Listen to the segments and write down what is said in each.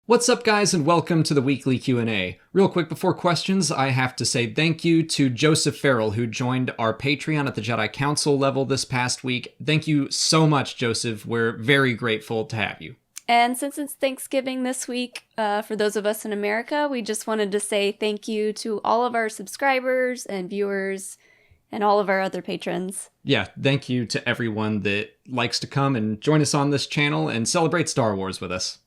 What's up, guys, and welcome to the weekly Q&A. Real quick before questions, I have to say thank you to Joseph Farrell, who joined our Patreon at the Jedi Council level this past week. Thank you so much, Joseph. We're very grateful to have you. And since it's Thanksgiving this week, for those of us in America, we just wanted to say thank you to all of our subscribers and viewers and all of our other patrons. Yeah, thank you to everyone that likes to come and join us on this channel and celebrate Star Wars with us.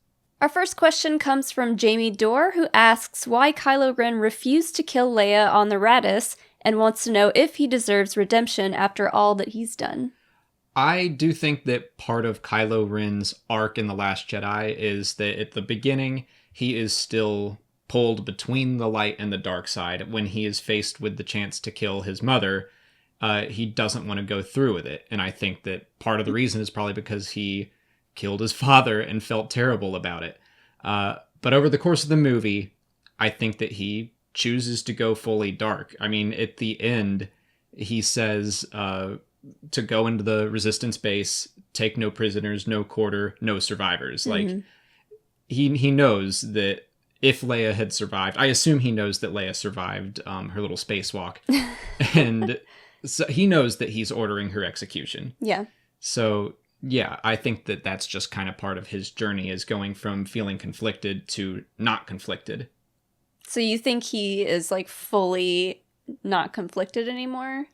Our first question comes from Jamie Dorr, who asks why Kylo Ren refused to kill Leia on the Radis and wants to know if he deserves redemption after all that he's done. I do think that part of Kylo Ren's arc in The Last Jedi is that at the beginning, he is still pulled between the light and the dark side. When he is faced with the chance to kill his mother, he doesn't want to go through with it. And I think that part of the reason is probably because he killed his father and felt terrible about it. But over the course of the movie, I think that he chooses to go fully dark. I mean, at the end, he says to go into the Resistance base, take no prisoners, no quarter, no survivors. Mm-hmm. Like, he knows that if Leia had survived, I assume he knows that Leia survived her little spacewalk. And so he knows that he's ordering her execution. Yeah. So yeah, I think that that's just kind of part of his journey, is going from feeling conflicted to not conflicted. So you think he is like fully not conflicted anymore?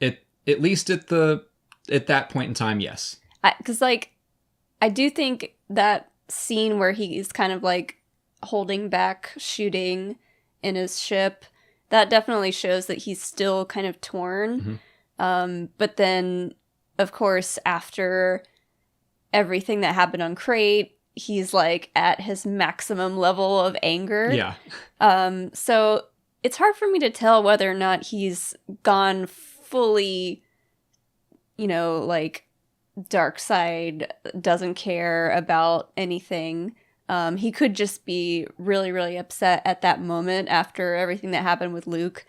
At least at that point in time, yes. Because I do think that scene where he's kind of like holding back shooting in his ship, that definitely shows that he's still kind of torn. Mm-hmm. But then, of course, after everything that happened on Crate, he's like at his maximum level of anger. Yeah. So it's hard for me to tell whether or not he's gone fully, like dark side, doesn't care about anything. He could just be really, really upset at that moment after everything that happened with Luke.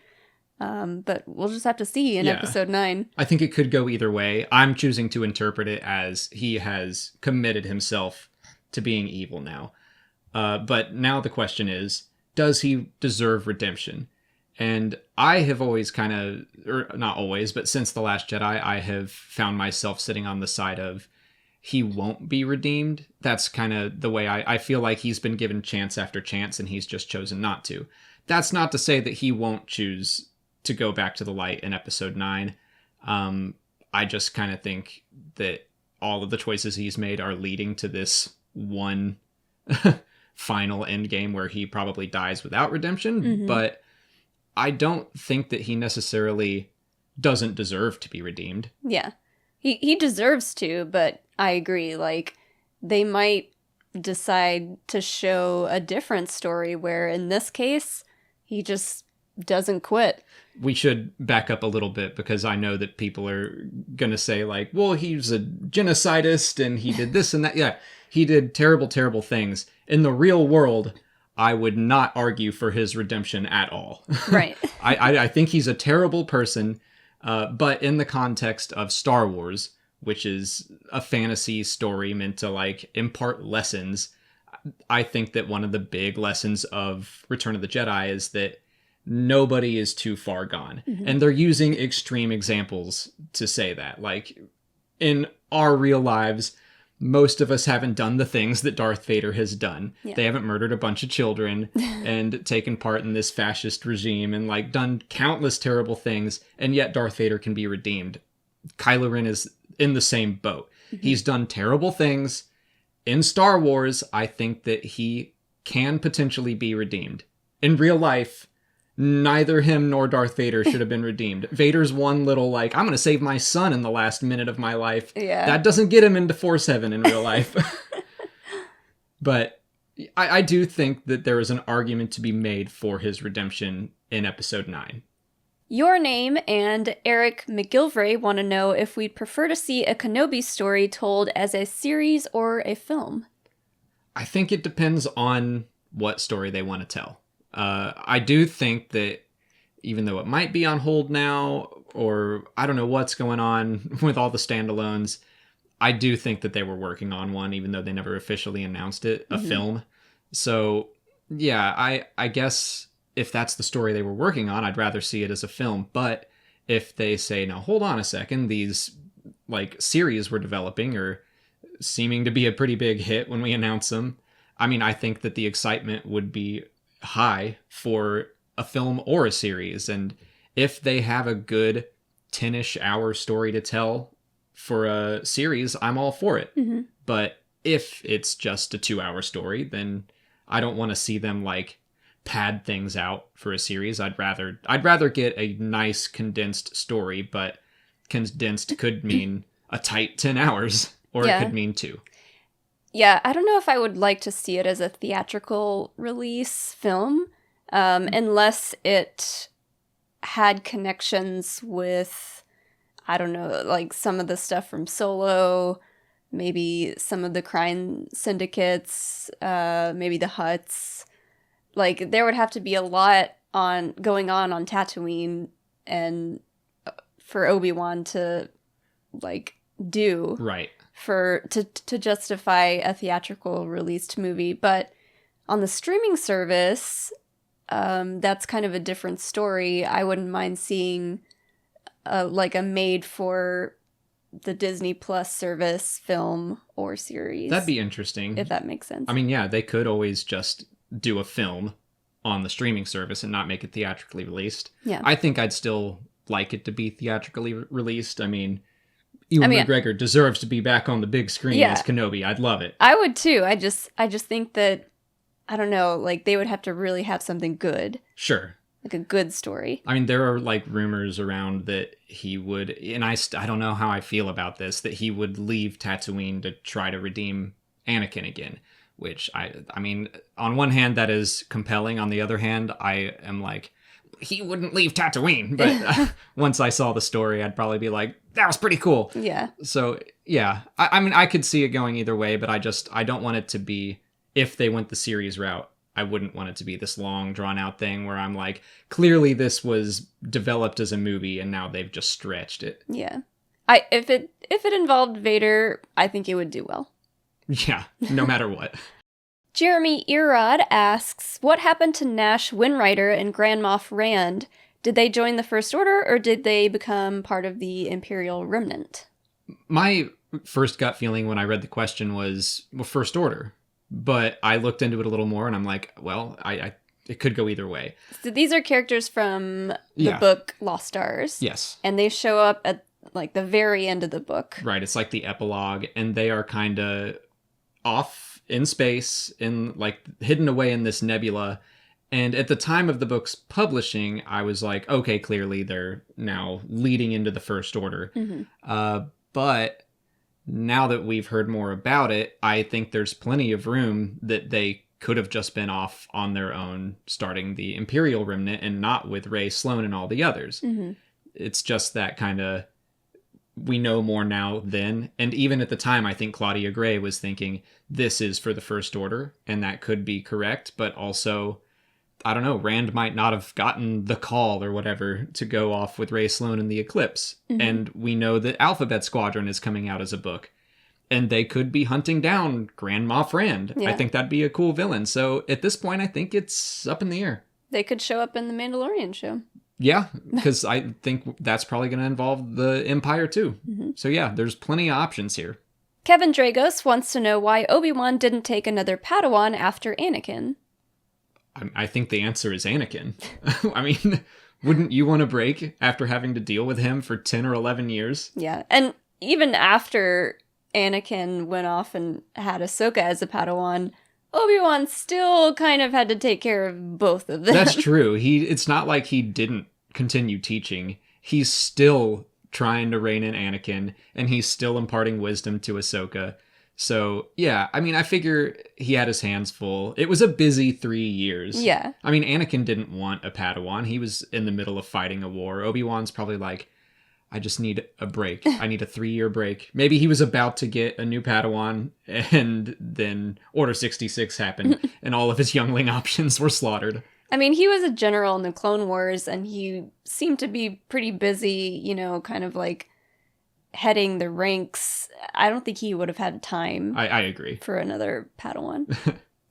But we'll just have to see in episode 9. I think it could go either way. I'm choosing to interpret it as he has committed himself to being evil now. But now the question is, does he deserve redemption? And I have always kind of, or not always, but since The Last Jedi, I have found myself sitting on the side of he won't be redeemed. That's kind of the way I feel like he's been given chance after chance and he's just chosen not to. That's not to say that he won't choose to go back to the light in episode 9. I just kind of think that all of the choices he's made are leading to this one final endgame where he probably dies without redemption. Mm-hmm. But I don't think that he necessarily doesn't deserve to be redeemed. Yeah. He deserves to, but I agree. Like, they might decide to show a different story where, in this case, he just doesn't quit. We should back up a little bit because I know that people are going to say, like, well, he's a genocidist and he did this and that. Yeah, he did terrible, terrible things. In the real world, I would not argue for his redemption at all. Right. I think he's a terrible person, but in the context of Star Wars, which is a fantasy story meant to, like, impart lessons, I think that one of the big lessons of Return of the Jedi is that nobody is too far gone. Mm-hmm. And they're using extreme examples to say that. Like, in our real lives, most of us haven't done the things that Darth Vader has done. Yeah. They haven't murdered a bunch of children and taken part in this fascist regime and, like, done countless terrible things, and yet Darth Vader can be redeemed. Kylo Ren is in the same boat. Mm-hmm. He's done terrible things. In Star Wars, I think that he can potentially be redeemed. In real life, neither him nor Darth Vader should have been redeemed. Vader's one little, like, I'm going to save my son in the last minute of my life. Yeah. That doesn't get him into Force Heaven in real life. But I do think that there is an argument to be made for his redemption in episode 9. Your Name and Eric McGilvray want to know if we'd prefer to see a Kenobi story told as a series or a film. I think it depends on what story they want to tell. I do think that even though it might be on hold now, or I don't know what's going on with all the standalones, I do think that they were working on one, even though they never officially announced it, a film. So, yeah, I guess if that's the story they were working on, I'd rather see it as a film. But if they say, now hold on a second, these like series we're developing are seeming to be a pretty big hit when we announce them, I mean, I think that the excitement would be high for a film or a series. And if they have a good 10-ish hour story to tell for a series, I'm all for it. Mm-hmm. But if it's just a 2-hour story, then I don't want to see them like pad things out for a series. I'd rather get a nice condensed story, but condensed could mean a tight 10 hours or Yeah. it could mean 2. Yeah, I don't know if I would like to see it as a theatrical release film, unless it had connections with, I don't know, like some of the stuff from Solo, maybe some of the crime syndicates, maybe the Hutts. Like, there would have to be a lot going on Tatooine, and for Obi-Wan to, like, do. Right. To justify a theatrical released movie. But on the streaming service, that's kind of a different story. I wouldn't mind seeing like a made for the Disney Plus service film or series. That'd be interesting. If that makes sense. I mean, yeah, they could always just do a film on the streaming service and not make it theatrically released. Yeah. I think I'd still like it to be theatrically released. I mean, Ewan McGregor deserves to be back on the big screen as Kenobi. I'd love it. I would too. I just think that, I don't know, like they would have to really have something good. Sure. Like a good story. I mean, there are like rumors around that he would, and I don't know how I feel about this, that he would leave Tatooine to try to redeem Anakin again. Which I mean, on one hand, that is compelling. On the other hand, I am like, he wouldn't leave Tatooine. But once I saw the story, I'd probably be like, that was pretty cool. Yeah. So, yeah. I mean, I could see it going either way, but I don't want it to be, if they went the series route, I wouldn't want it to be this long, drawn-out thing where I'm like, clearly this was developed as a movie, and now they've just stretched it. Yeah. If it involved Vader, I think it would do well. Yeah, no matter what. Jeremy Erod asks, what happened to Nash, Windrider, and Grand Moff Rand? Did they join the First Order, or did they become part of the Imperial Remnant? My first gut feeling when I read the question was, well, First Order. But I looked into it a little more, and I'm like, well, it could go either way. So these are characters from the book Lost Stars. Yes. And they show up at, like, the very end of the book. Right, it's like the epilogue, and they are kind of off in space, in like hidden away in this nebula. And at the time of the book's publishing, I was like, okay, clearly they're now leading into the First Order. Mm-hmm. But now that we've heard more about it, I think there's plenty of room that they could have just been off on their own, starting the Imperial Remnant and not with Rey, Sloane, and all the others. Mm-hmm. It's just that kind of, we know more now than, and even at the time, I think Claudia Gray was thinking this is for the First Order, and that could be correct, but also, I don't know, Rand might not have gotten the call or whatever to go off with Rey, Sloane, and the Eclipse, and we know that Alphabet Squadron is coming out as a book, and they could be hunting down Grand Moff Rand. Yeah. I think that'd be a cool villain, so at this point, I think it's up in the air. They could show up in the Mandalorian show. Yeah, because I think that's probably going to involve the Empire too. Mm-hmm. So yeah, there's plenty of options here. Kevin Dragos wants to know why Obi-Wan didn't take another Padawan after Anakin. I think the answer is Anakin. I mean, wouldn't you want a break after having to deal with him for 10 or 11 years? Yeah, and even after Anakin went off and had Ahsoka as a Padawan, Obi-Wan still kind of had to take care of both of them. That's true. It's not like he didn't continue teaching. He's still trying to rein in Anakin, and he's still imparting wisdom to Ahsoka. So, yeah, I mean, I figure he had his hands full. It was a busy 3 years. Yeah. I mean, Anakin didn't want a Padawan. He was in the middle of fighting a war. Obi-Wan's probably like, I just need a break. I need a 3-year break. Maybe he was about to get a new Padawan, and then Order 66 happened, and all of his youngling options were slaughtered. I mean, he was a general in the Clone Wars, and he seemed to be pretty busy, you know, kind of like heading the ranks. I don't think he would have had time. I agree. For another Padawan.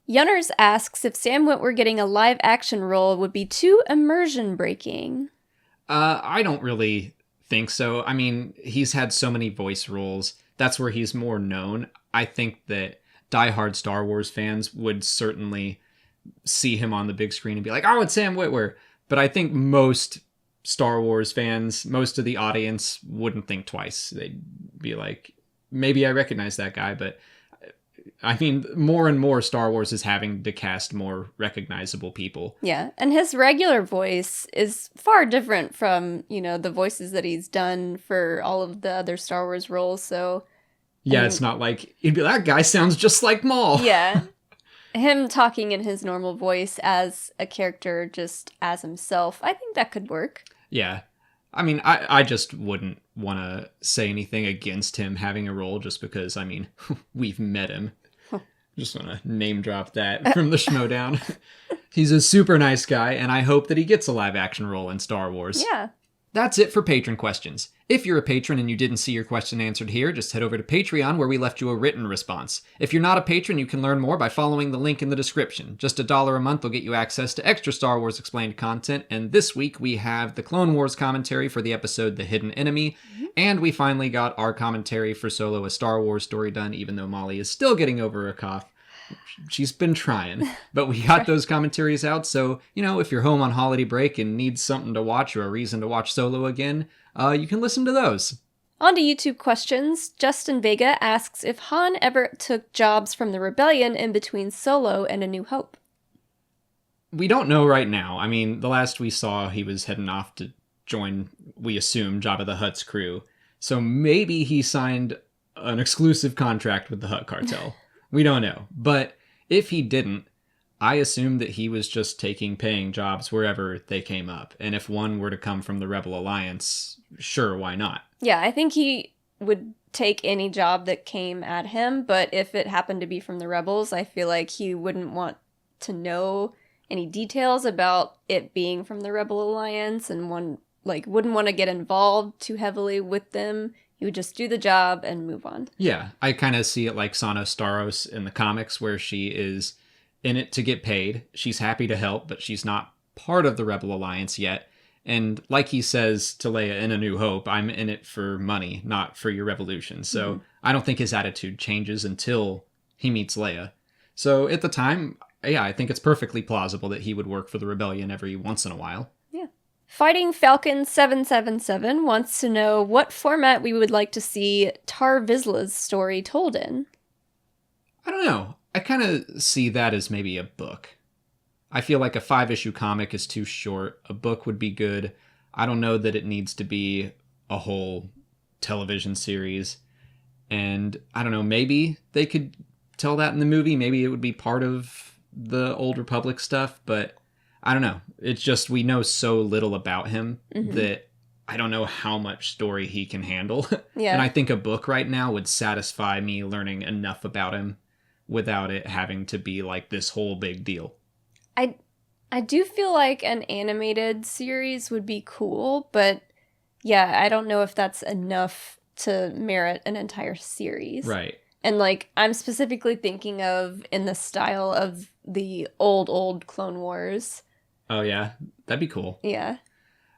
Yunners asks if Sam Witwer getting a live action role would be too immersion breaking. I don't really think so. I mean, he's had so many voice roles. That's where he's more known. I think that diehard Star Wars fans would certainly see him on the big screen and be like, oh, it's Sam Witwer. But I think most Star Wars fans, most of the audience wouldn't think twice. They'd be like, maybe I recognize that guy, but I mean, more and more Star Wars is having to cast more recognizable people. Yeah, and his regular voice is far different from, the voices that he's done for all of the other Star Wars roles, so... Yeah, it's not like, you'd be like, that guy sounds just like Maul. Yeah. Him talking in his normal voice as a character, just as himself, I think that could work. Yeah. I mean, I just wouldn't want to say anything against him having a role just because, I mean, we've met him. Just want to name drop that from the Schmodown. He's a super nice guy, and I hope that he gets a live action role in Star Wars. Yeah. That's it for patron questions. If you're a patron and you didn't see your question answered here, just head over to Patreon where we left you a written response. If you're not a patron, you can learn more by following the link in the description. Just $1 a month will get you access to extra Star Wars Explained content, and this week we have the Clone Wars commentary for the episode The Hidden Enemy, and we finally got our commentary for Solo: A Star Wars Story done, even though Molly is still getting over a cough. She's been trying, but we got those commentaries out, so, if you're home on holiday break and need something to watch or a reason to watch Solo again, you can listen to those. On to YouTube questions. Justin Vega asks if Han ever took jobs from the Rebellion in between Solo and A New Hope. We don't know right now. I mean, the last we saw, he was heading off to join, we assume, Jabba the Hutt's crew. So maybe he signed an exclusive contract with the Hutt cartel. We don't know. But if he didn't, I assume that he was just taking paying jobs wherever they came up. And if one were to come from the Rebel Alliance, sure, why not? Yeah, I think he would take any job that came at him, but if it happened to be from the Rebels, I feel like he wouldn't want to know any details about it being from the Rebel Alliance and wouldn't want to get involved too heavily with them. He would just do the job and move on. Yeah, I kind of see it like Sana Staros in the comics, where she is in it to get paid. She's happy to help, but she's not part of the Rebel Alliance yet. And like he says to Leia in A New Hope, I'm in it for money, not for your revolution. So I don't think his attitude changes until he meets Leia. So at the time, yeah, I think it's perfectly plausible that he would work for the Rebellion every once in a while. Yeah. Fighting Falcon 777 wants to know what format we would like to see Tarr Vizslas' story told in. I don't know. I kind of see that as maybe a book. I feel like a 5-issue comic is too short. A book would be good. I don't know that it needs to be a whole television series. And I don't know, maybe they could tell that in the movie. Maybe it would be part of the Old Republic stuff, but I don't know. It's just we know so little about him that I don't know how much story he can handle. Yeah. And I think a book right now would satisfy me learning enough about him without it having to be like this whole big deal. I do feel like an animated series would be cool, but yeah, I don't know if that's enough to merit an entire series. Right. And I'm specifically thinking of in the style of the old Clone Wars. Oh, yeah. That'd be cool. Yeah.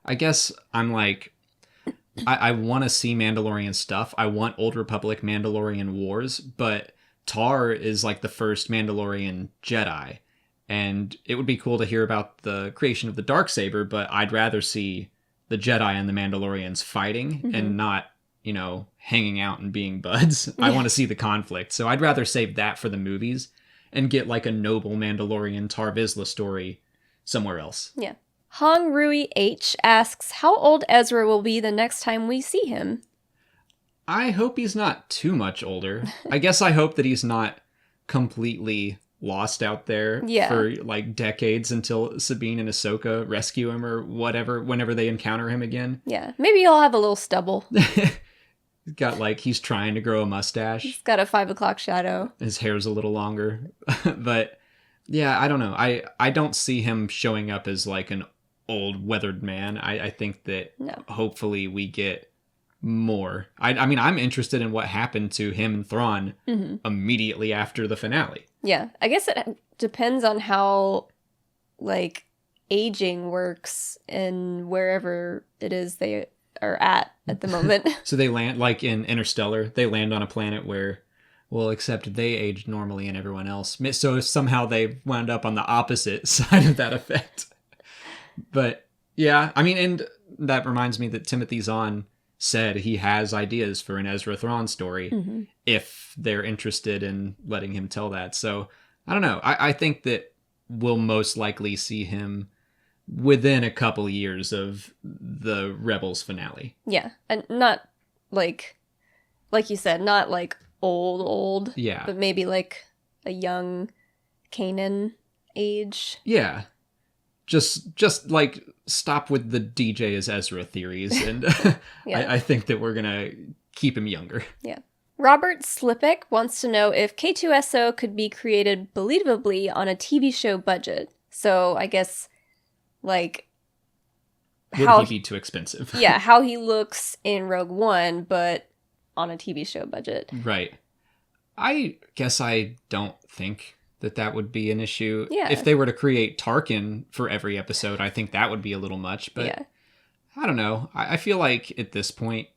I guess I'm like, I want to see Mandalorian stuff. I want Old Republic Mandalorian wars, but Tarr is like the first Mandalorian Jedi. And it would be cool to hear about the creation of the Darksaber, but I'd rather see the Jedi and the Mandalorians fighting and not, hanging out and being buds. I want to see the conflict. So I'd rather save that for the movies and get like a noble Mandalorian Tarr Vizslas story somewhere else. Yeah. Hong Rui H asks how old Ezra will be the next time we see him. I hope he's not too much older. I guess I hope that he's not completely lost out there for like decades until Sabine and Ahsoka rescue him or whatever, whenever they encounter him again. Yeah. Maybe he'll have a little stubble. He's got he's trying to grow a mustache. He's got a 5 o'clock shadow. His hair's a little longer. But yeah, I don't know. I don't see him showing up as like an old weathered man. I think that hopefully we get more. I mean, I'm interested in what happened to him and Thrawn immediately after the finale. Yeah, I guess it depends on how, like, aging works in wherever it is they are at the moment. So they land, like in Interstellar, they land on a planet where, well, except they aged normally and everyone else. So somehow they wound up on the opposite side of that effect. But yeah, I mean, and that reminds me that Timothy Zahn said he has ideas for an Ezra Thrawn story if they're interested in letting him tell that. So I don't know. I think that we'll most likely see him within a couple years of the Rebels finale. Yeah, and not like you said, not like old. Yeah. But maybe like a young Kanan age. Yeah. Just like stop with the DJ as Ezra theories, and Yeah. I think that we're gonna keep him younger. Yeah. Robert Slipik wants to know if K2SO could be created believably on a TV show budget. So I guess, like, Would how he be too expensive? yeah, how he looks in Rogue One, but on a TV show budget. Right. I guess I don't think that would be an issue. Yeah. If they were to create Tarkin for every episode, I think that would be a little much. But Yeah. I don't know. I feel like at this point,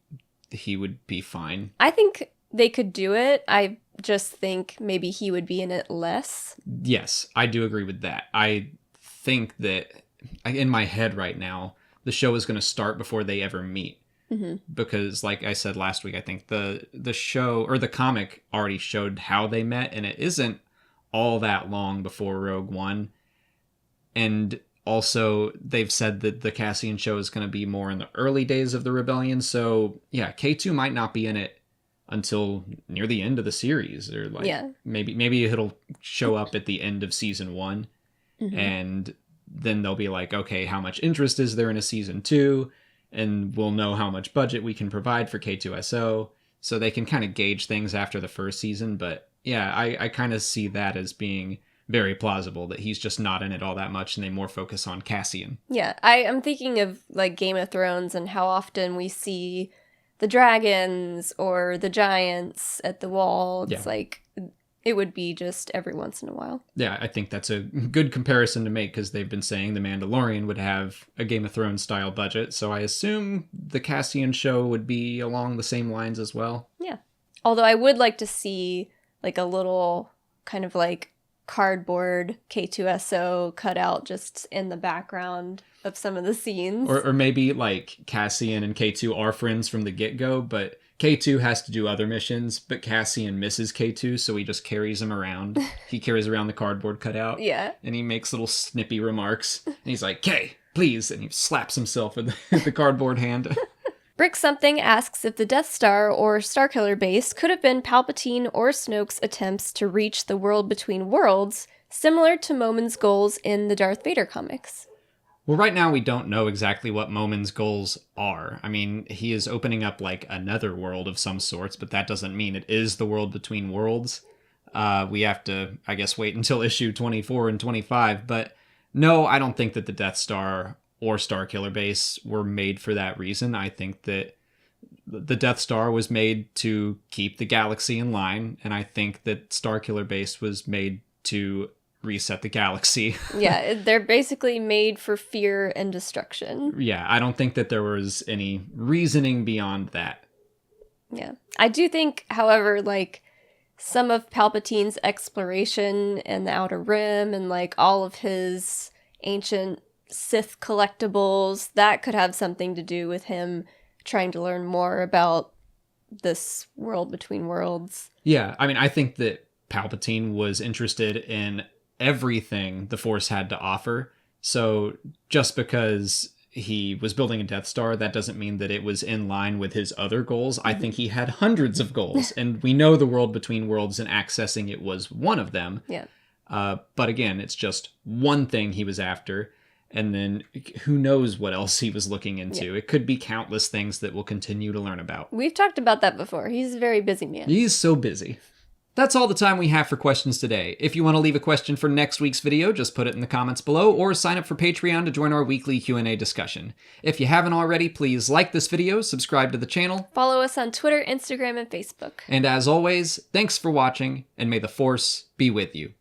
he would be fine. I think they could do it. I just think maybe he would be in it less. Yes, I do agree with that. I think that in my head right now, the show is going to start before they ever meet. Because, like I said last week, I think the show or the comic already showed how they met, and it isn't all that long before Rogue One. And also, they've said that the Cassian show is going to be more in the early days of the rebellion. So, yeah, K2 might not be in it until near the end of the series, or like maybe it'll show up at the end of season 1, and then they'll be like, okay, how much interest is there in a season 2? And we'll know how much budget we can provide for K2SO, so they can kind of gauge things after the first season. But yeah, I kind of see that as being very plausible, that he's just not in it all that much and they more focus on Cassian. Yeah, I'm thinking of like Game of Thrones and how often we see the dragons or the giants at the wall. It's like, it would be just every once in a while. Yeah, I think that's a good comparison to make, because they've been saying The Mandalorian would have a Game of Thrones style budget, so I assume the Cassian show would be along the same lines as well. Yeah. Although I would like to see like a little kind of like cardboard K2SO cut out just in the background of some of the scenes. Or maybe like Cassian and K2 are friends from the get-go, but K2 has to do other missions, but Cassian misses K2, so he just carries him around. He carries around the cardboard cutout. Yeah. And he makes little snippy remarks. And he's like, K, please. And he slaps himself with the cardboard hand. Brick Something asks if the Death Star or Starkiller base could have been Palpatine or Snoke's attempts to reach the world between worlds, similar to Momin's goals in the Darth Vader comics. Well, right now we don't know exactly what Momin's goals are. I mean, he is opening up like another world of some sorts, but that doesn't mean it is the world between worlds. We have to, I guess, wait until issue 24 and 25. But no, I don't think that the Death Star or Starkiller base were made for that reason. I think that the Death Star was made to keep the galaxy in line, and I think that Starkiller base was made to reset the galaxy. Yeah, they're basically made for fear and destruction. Yeah, I don't think that there was any reasoning beyond that. Yeah. I do think, however, like, some of Palpatine's exploration in the Outer Rim and, like, all of his ancient Sith collectibles, that could have something to do with him trying to learn more about this world between worlds. Yeah, I mean, I think that Palpatine was interested in everything the Force had to offer. So just because he was building a Death Star, that doesn't mean that it was in line with his other goals. I think he had hundreds of goals, and we know the world between worlds and accessing it was one of them. Yeah. But again, it's just one thing he was after, and then who knows what else he was looking into. Yeah. It could be countless things that we'll continue to learn about. We've talked about that before. He's a very busy man. He's so busy. That's all the time we have for questions today. If you want to leave a question for next week's video, just put it in the comments below or sign up for Patreon to join our weekly Q&A discussion. If you haven't already, please like this video, subscribe to the channel. Follow us on Twitter, Instagram, and Facebook. And as always, thanks for watching, and may the Force be with you.